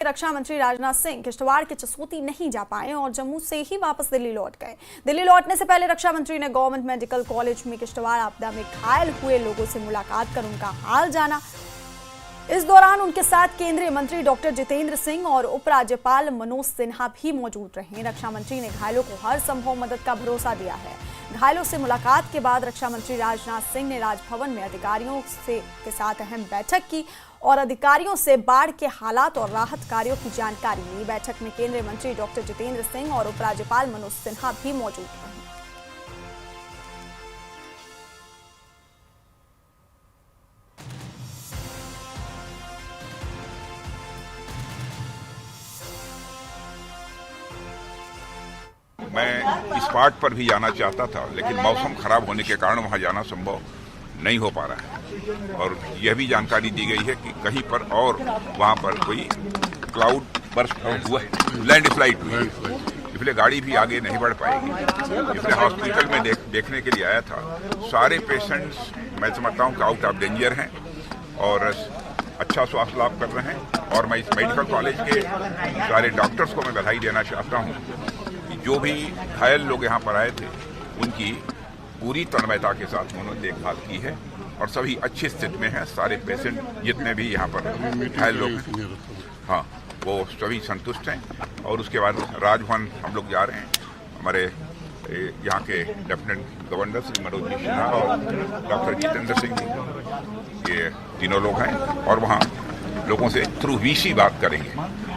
रक्षा मंत्री राजनाथ सिंह किश्तवाड़ के चसोती नहीं जा पाए और जम्मू से ही वापस दिल्ली लौट गए। दिल्ली लौटने से पहले रक्षा मंत्री ने गवर्नमेंट मेडिकल कॉलेज में किश्तवाड़ आपदा में घायल हुए लोगों से मुलाकात कर उनका हाल जाना। इस दौरान उनके साथ केंद्रीय मंत्री डॉक्टर जितेंद्र सिंह और उपराज्यपाल मनोज सिन्हा भी मौजूद रहे। रक्षा मंत्री ने घायलों को हर संभव मदद का भरोसा दिया है। घायलों से मुलाकात के बाद रक्षा मंत्री राजनाथ सिंह ने राजभवन में अधिकारियों के साथ अहम बैठक की और अधिकारियों से बाढ़ के हालात और राहत कार्यों की जानकारी ली। बैठक में केंद्रीय मंत्री डॉक्टर जितेंद्र सिंह और उपराज्यपाल मनोज सिन्हा भी मौजूद रहे। मैं इस पार्ट पर भी जाना चाहता था, लेकिन मौसम खराब होने के कारण वहां जाना संभव नहीं हो पा रहा है। और यह भी जानकारी दी गई है कि कहीं पर और वहां पर कोई क्लाउड बर्स्ट हुआ, लैंड स्लाइड हुई, इसलिए गाड़ी भी आगे नहीं बढ़ पाएगी। इसलिए हॉस्पिटल में देखने के लिए आया था। सारे पेशेंट्स मैं समझता हूँ कि आउट ऑफ डेंजर हैं और अच्छा स्वास्थ्य लाभ कर रहे हैं। और मैं इस मेडिकल कॉलेज के सारे डॉक्टर्स को मैं बधाई देना चाहता हूँ कि जो भी घायल लोग यहाँ पर आए थे उनकी पूरी तन्मयता के साथ उन्होंने देखभाल की है और सभी अच्छी स्थिति में हैं। सारे पेशेंट जितने भी यहाँ पर घायल लोग हैं, हाँ, वो सभी संतुष्ट हैं। और उसके बाद राजभवन हम लोग जा रहे हैं। हमारे यहाँ के लेफ्टिनेंट गवर्नर श्री मनोज सिन्हा और डॉक्टर जितेंद्र सिंह जी, ये तीनों लोग हैं और वहाँ लोगों से थ्रू वीसी बात करेंगे।